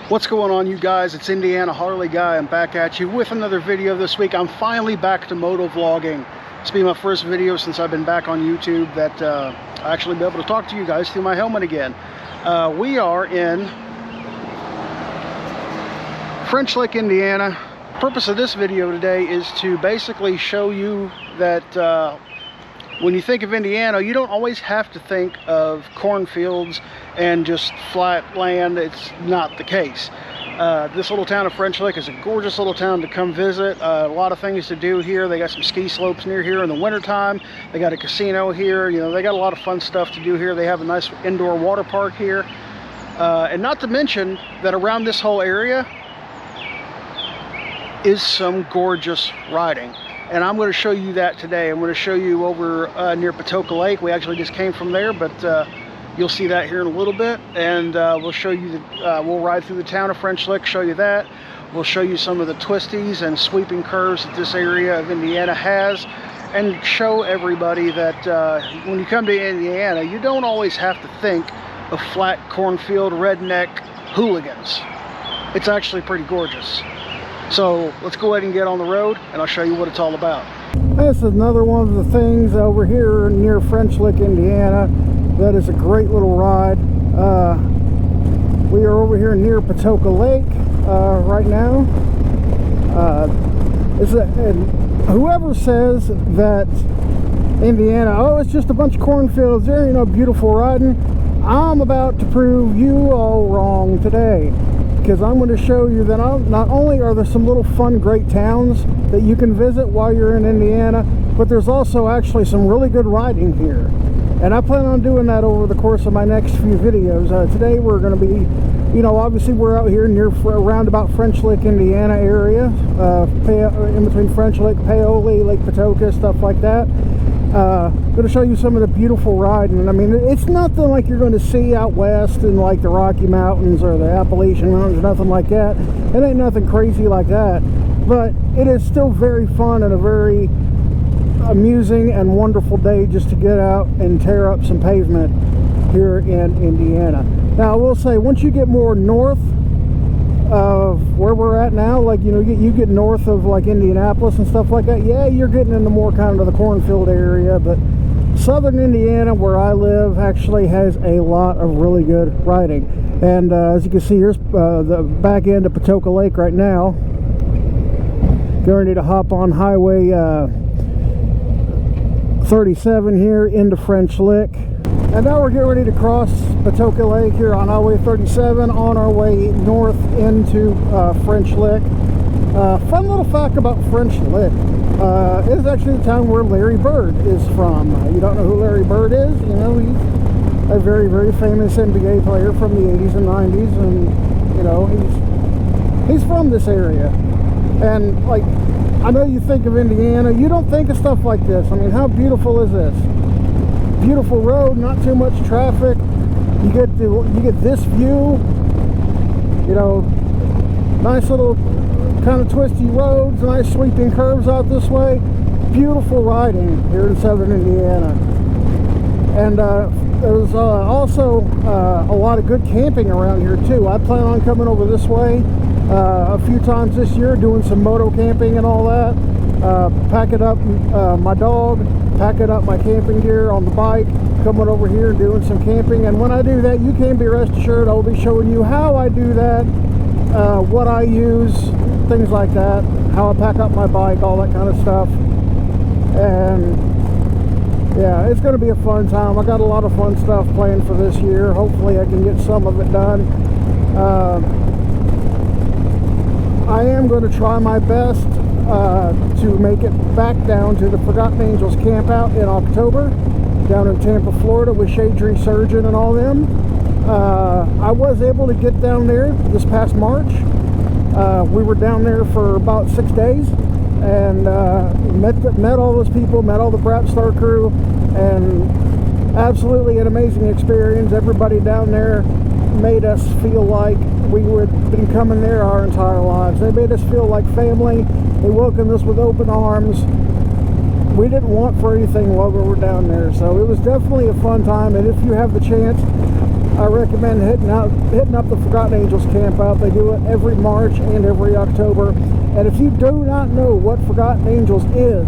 What's going on, you guys? It's Indiana Harley Guy. I'm back at you with another video this week. I'm finally back to moto vlogging. It's been my first video since I've been back on YouTube that I actually be able to talk to you guys through my helmet again. We are in French Lick, Indiana. The purpose of this video today is to basically show you that when you think of Indiana, you don't always have to think of cornfields and just flat land. It's not the case. This little town of French Lick is a gorgeous little town to come visit. A lot of things to do here. They got some ski slopes near here in the wintertime. They got a casino here. You know, they got a lot of fun stuff to do here. They have a nice indoor water park here. And not to mention that around this whole area is some gorgeous riding. And I'm going to show you that today. I'm going to show you over near Patoka Lake. We actually just came from there, but you'll see that here in a little bit. And we'll show you, we'll ride through the town of French Lick, show you that. We'll show you some of the twisties and sweeping curves that this area of Indiana has. And show everybody that when you come to Indiana, you don't always have to think of flat cornfield redneck hooligans. It's actually pretty gorgeous. So let's go ahead and get on the road and I'll show you what it's all about. This is another one of the things over here near French Lick, Indiana. That is a great little ride. We are over here near Patoka Lake right now. And whoever says that Indiana, oh, it's just a bunch of cornfields, there ain't no beautiful riding, I'm about to prove you all wrong today. Because I'm going to show you that not only are there some little fun, great towns that you can visit while you're in Indiana, but there's also actually some really good riding here. And I plan on doing that over the course of my next few videos. Today we're going to be, you know, obviously we're out here near around about French Lick, Indiana area, in between French Lick, Paoli, Lake Patoka, stuff like that. Going to show you some of the beautiful riding. I mean, it's nothing like you're going to see out west in like the Rocky Mountains or the Appalachian Mountains, nothing like that. It ain't nothing crazy like that, but it is still very fun and a very amusing and wonderful day just to get out and tear up some pavement here in Indiana. Now I will say, once you get more north of where we're at now, like, you know, you get north of like Indianapolis and stuff like that, yeah, you're getting into more kind of the cornfield area. But southern Indiana, where I live, actually has a lot of really good riding. And as you can see, here's the back end of Patoka Lake right now. Getting ready to hop on Highway 37 here into French Lick. And now we're getting ready to cross Patoka Lake here on Highway 37 on our way north into French Lick. Fun little fact about French Lick. It is actually the town where Larry Bird is from. You don't know who Larry Bird is? You know, he's a very, very famous NBA player from the 80s and 90s. And, you know, he's from this area. And, like, I know you think of Indiana. You don't think of stuff like this. I mean, how beautiful is this? Beautiful road, not too much traffic. You get this view, you know, nice little kind of twisty roads, nice sweeping curves out this way. Beautiful riding here in southern Indiana. And there's also a lot of good camping around here too. I plan on coming over this way a few times this year, doing some moto camping and all that. Packing up my dog, packing up my camping gear on the bike, coming over here and doing some camping. And when I do that, you can be rest assured I'll be showing you how I do that, what I use, things like that, how I pack up my bike, all that kind of stuff. And yeah, it's going to be a fun time. I got a lot of fun stuff planned for this year. Hopefully I can get some of it done. I am going to try my best to make it back down to the Forgotten Angels camp out in October down in Tampa, Florida with Shade Tree Surgeon and all them. I was able to get down there this past March. We were down there for about 6 days and met all those people, met all the Brap Star crew, and absolutely an amazing experience. Everybody down there made us feel like we had been coming there our entire lives. They made us feel like family. They welcomed us with open arms. We didn't want for anything while we were down there, so it was definitely a fun time. And if you have the chance, I recommend hitting up the Forgotten Angels camp out. They do it every March and every October. And if you do not know what Forgotten Angels is,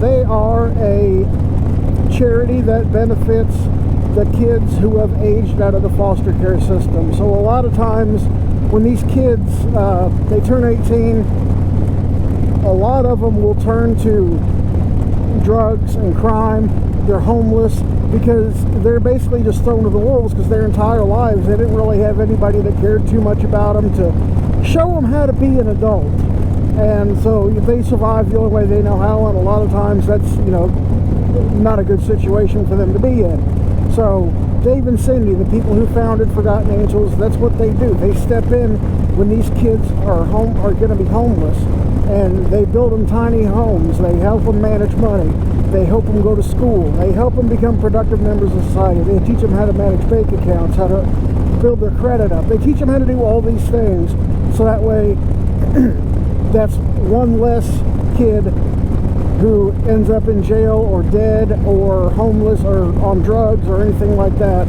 they are a charity that benefits the kids who have aged out of the foster care system. So a lot of times when these kids, they turn 18, a lot of them will turn to drugs and crime. They're homeless because they're basically just thrown to the wolves because their entire lives they didn't really have anybody that cared too much about them to show them how to be an adult. And so if they survive the only way they know how, and a lot of times that's, you know, not a good situation for them to be in. So Dave and Cindy, the people who founded Forgotten Angels, that's what they do. They step in when these kids are going to be homeless, and they build them tiny homes. They help them manage money. They help them go to school. They help them become productive members of society. They teach them how to manage bank accounts, how to build their credit up. They teach them how to do all these things, so that way that's one less kid who ends up in jail or dead or homeless or on drugs or anything like that.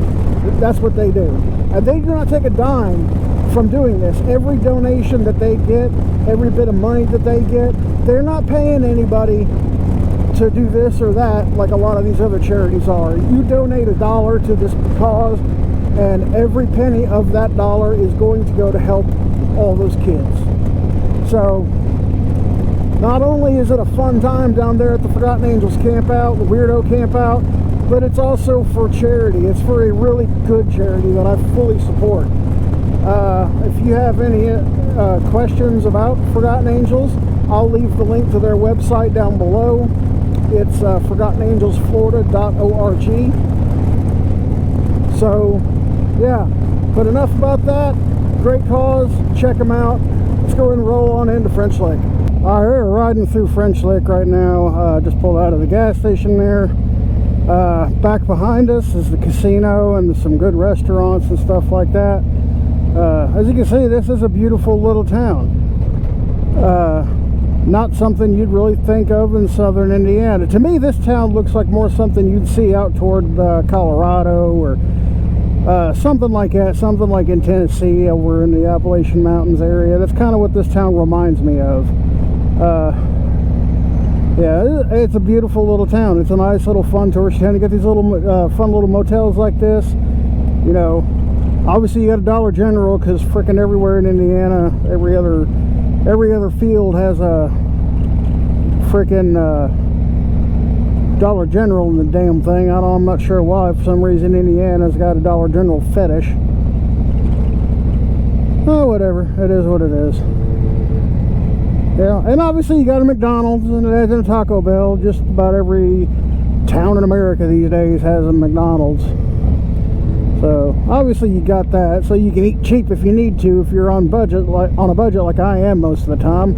That's what they do. And they do not take a dime from doing this. Every donation that they get, every bit of money that they get, they're not paying anybody to do this or that like a lot of these other charities are. You donate $1 to this cause, and every penny of that dollar is going to go to help all those kids. So not only is it a fun time down there at the Forgotten Angels camp out, the Weirdo camp out, but it's also for charity. It's for a really good charity that I fully support. If you have any questions about Forgotten Angels, I'll leave the link to their website down below. It's ForgottenAngelsFlorida.org. So, yeah, but enough about that. Great cause. Check them out. Let's go and roll on into French Lick. All right, we're riding through French Lick right now. Just pulled out of the gas station there. Back behind us is the casino and some good restaurants and stuff like that. As you can see, this is a beautiful little town. Not something you'd really think of in southern Indiana. To me, this town looks like more something you'd see out toward Colorado or something like that, something like in Tennessee over in the Appalachian Mountains area. That's kind of what this town reminds me of. Yeah, it's a beautiful little town. It's a nice little fun tourist town. You get these little fun little motels like this. You know, obviously you got a Dollar General because frickin' everywhere in Indiana, every other field has a frickin' Dollar General in the damn thing. I'm not sure why. For some reason, Indiana's got a Dollar General fetish. Oh, whatever. It is what it is. Yeah, and obviously you got a McDonald's and a Taco Bell. Just about every town in America these days has a McDonald's. So obviously you got that, so you can eat cheap if you need to. If you're on a budget like I am most of the time,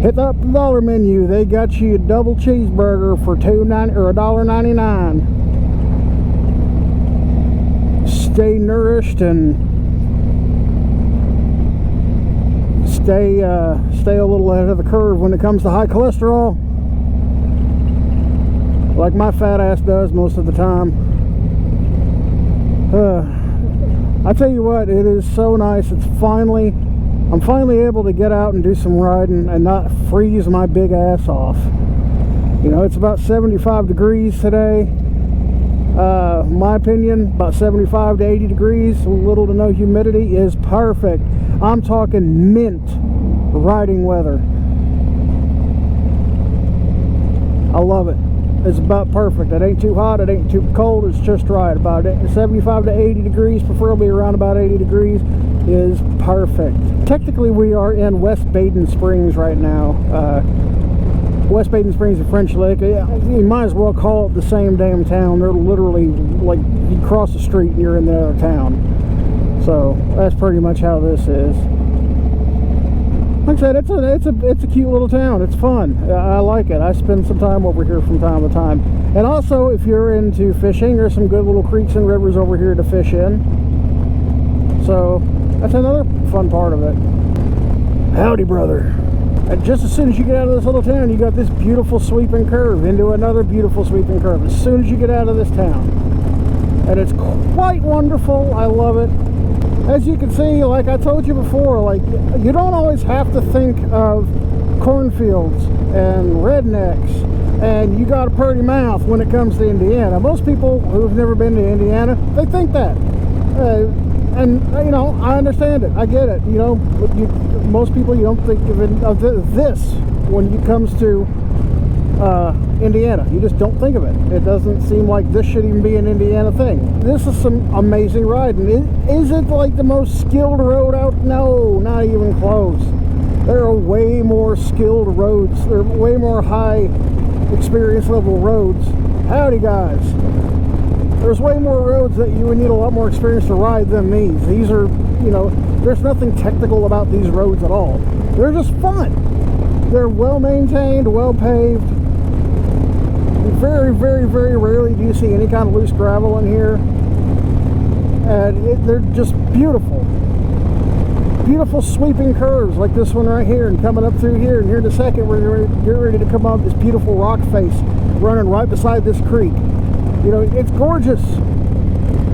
hit up the dollar menu. They got you a double cheeseburger for $1.99. Stay nourished and stay a little ahead of the curve when it comes to high cholesterol, like my fat ass does most of the time. I tell you what, it is so nice. I'm finally able to get out and do some riding and not freeze my big ass off. You know, it's about 75 degrees today. My opinion, about 75 to 80 degrees, little to no humidity is perfect. I'm talking mint riding weather. I love it. It's about perfect. It ain't too hot, it ain't too cold, it's just right. About 75 to 80 degrees, preferably around about 80 degrees, is perfect. Technically, we are in West Baden Springs right now. West Baden Springs and French Lick. You might as well call it the same damn town. They're literally, like, you cross the street and you're in the other town. So, that's pretty much how this is. Like I said, it's a cute little town. It's fun. I like it. I spend some time over here from time to time. And also, if you're into fishing, there's some good little creeks and rivers over here to fish in. So that's another fun part of it. Howdy, brother. And just as soon as you get out of this little town, you got this beautiful sweeping curve into another beautiful sweeping curve. As soon as you get out of this town. and it's quite wonderful. I love it. As you can see, like I told you before, like, you don't always have to think of cornfields and rednecks and you got a pretty mouth when it comes to Indiana. Most people who've never been to Indiana, they think that. And you know, I understand it. I get it. You know, most people, you don't think of this when it comes to Indiana. You just don't think of it. It doesn't seem like this should even be an Indiana thing. This is some amazing riding. Is it like the most skilled road out? No, not even close. There are way more skilled roads. There are way more high experience level roads. Howdy guys. There's way more roads that you would need a lot more experience to ride than these. These are, you know, there's nothing technical about these roads at all. They're just fun. They're well maintained, well paved. Very, very, very rarely do you see any kind of loose gravel in here. And they're just beautiful. Beautiful sweeping curves like this one right here, and coming up through here. And here in a second, we're getting ready to come up this beautiful rock face running right beside this creek. You know, it's gorgeous.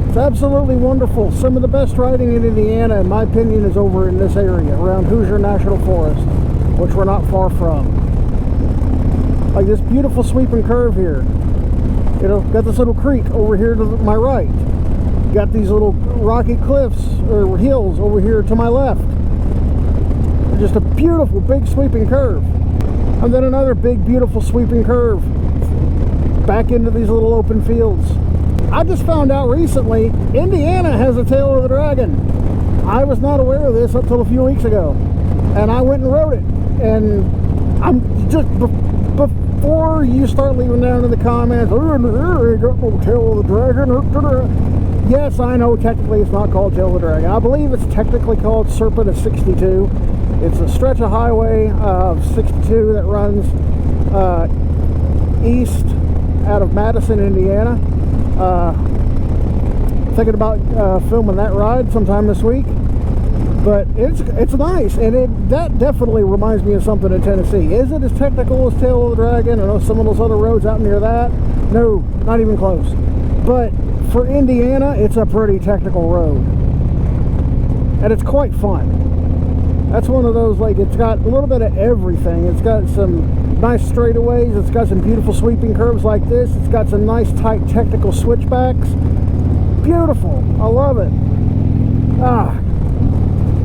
It's absolutely wonderful. Some of the best riding in Indiana, in my opinion, is over in this area around Hoosier National Forest, which we're not far from. Like this beautiful sweeping curve here. You know, got this little creek over here to my right. Got these little rocky cliffs or hills over here to my left. Just a beautiful big sweeping curve. And then another big beautiful sweeping curve back into these little open fields. I just found out recently Indiana has a Tail of the Dragon. I was not aware of this until a few weeks ago, and I went and rode it. And I'm just, before you start leaving down in the comments, oh, ain't got no Tail of the Dragon. Yes, I know technically it's not called Tail of the Dragon. I believe it's technically called Serpent of 62. It's a stretch of highway of 62 that runs east out of Madison, Indiana. Thinking about filming that ride sometime this week. But it's nice, and that definitely reminds me of something in Tennessee. Is it as technical as Tail of the Dragon? I know some of those other roads out near that. No, not even close. But for Indiana, it's a pretty technical road, and it's quite fun. That's one of those, like, it's got a little bit of everything. It's got some nice straightaways. It's got some beautiful sweeping curves like this. It's got some nice tight technical switchbacks. Beautiful. I love it.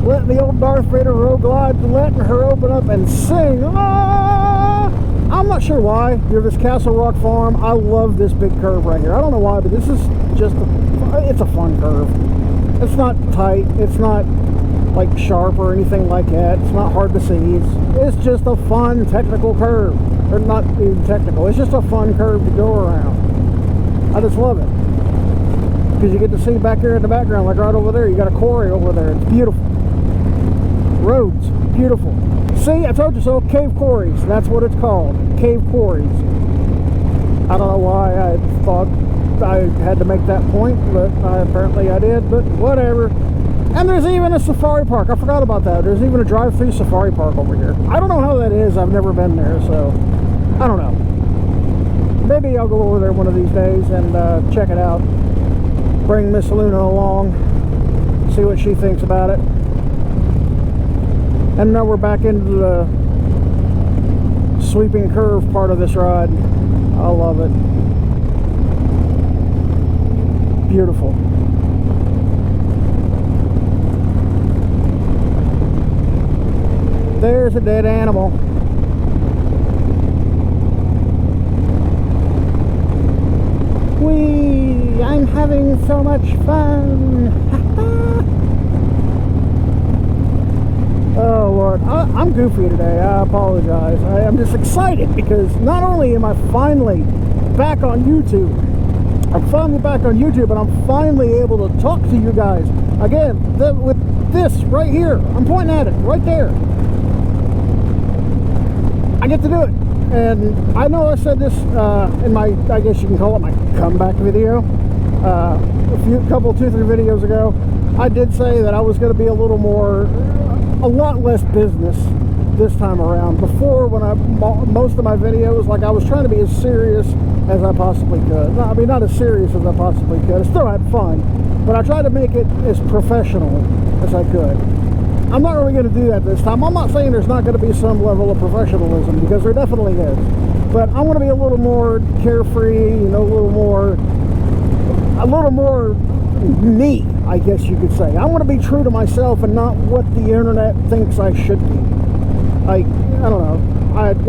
Letting the old Darth Vader road glide, letting her open up and sing. I'm not sure why. You're this Castle Rock Farm. I love this big curve right here. I don't know why, but this is just it's a fun curve. It's not tight. It's not like sharp or anything like that. It's not hard to see. It's just a fun technical curve. Or not even technical. It's just a fun curve to go around. I just love it. Because you get to see back there in the background, like right over there, you got a quarry over there. It's beautiful. Roads, beautiful. See, I told you so. Cave quarries. That's what it's called. Cave quarries. I don't know why I thought I had to make that point, but apparently I did. But whatever. And there's even a safari park. I forgot about that. There's even a drive-through safari park over here. I don't know how that is. I've never been there, so I don't know. Maybe I'll go over there one of these days and check it out. Bring Miss Luna along. See what she thinks about it. And now we're back into the sweeping curve part of this ride. I love it. Beautiful. There's a dead animal. Whee! I'm having so much fun. Oh Lord, I'm goofy today. I apologize. I'm just excited because not only am I finally back on YouTube, and I'm finally able to talk to you guys again with this right here. I'm pointing at it right there. I get to do it, and I know I said this in my, I guess you can call it my comeback video. Two, 3 videos ago, I did say that I was going to be a lot less business this time around. Before, when most of my videos, like, I was trying to be as serious as I possibly could. No, I mean, not as serious as I possibly could. I still had fun, but I tried to make it as professional as I could. I'm not really going to do that this time. I'm not saying there's not going to be some level of professionalism, because there definitely is. But I want to be a little more carefree, you know, a little more me, I guess you could say. I want to be true to myself and not what the internet thinks I should be. Like, I don't know. I'm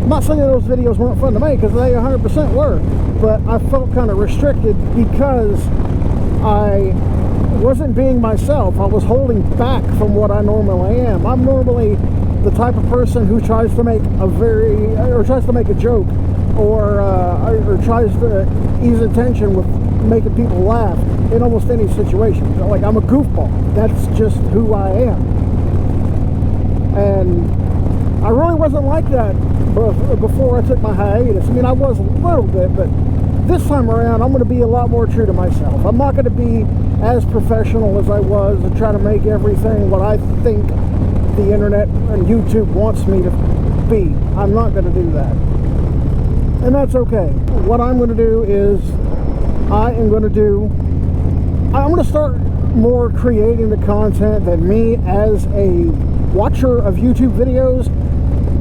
not saying those videos weren't fun to make, because they 100% were. But I felt kind of restricted because I wasn't being myself. I was holding back from what I normally am. I'm normally the type of person who tries to make a joke, or tries to ease attention with making people laugh in almost any situation. Like, I'm a goofball. That's just who I am. And I really wasn't like that before I took my hiatus. I mean, I was a little bit, but this time around, I'm going to be a lot more true to myself. I'm not going to be as professional as I was and try to make everything what I think the internet and YouTube wants me to be. I'm not going to do that. And that's okay. What I'm going to do is I'm going to start more creating the content that me as a watcher of YouTube videos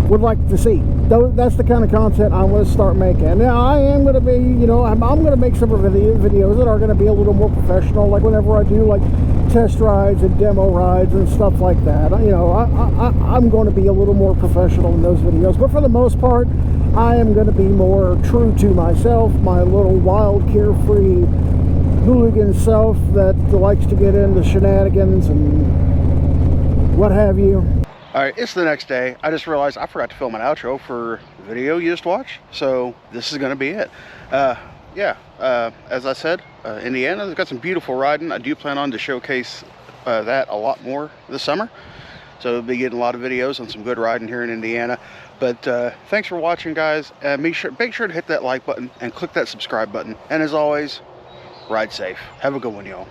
would like to see. That's the kind of content I'm going to start making. Now, I am going to be, you know, I'm going to make some videos that are going to be a little more professional, like whenever I do like test rides and demo rides and stuff like that. You know, I'm going to be a little more professional in those videos, but for the most part, I am going to be more true to myself, my little wild, carefree hooligan self that likes to get into shenanigans and what have you. Alright, it's the next day. I just realized I forgot to film an outro for the video you just watched, so this is going to be it. As I said, Indiana's got some beautiful riding. I do plan on to showcase that a lot more this summer, so we'll be getting a lot of videos on some good riding here in Indiana. But thanks for watching, guys. Make sure to hit that like button and click that subscribe button. And as always, ride safe. Have a good one, y'all.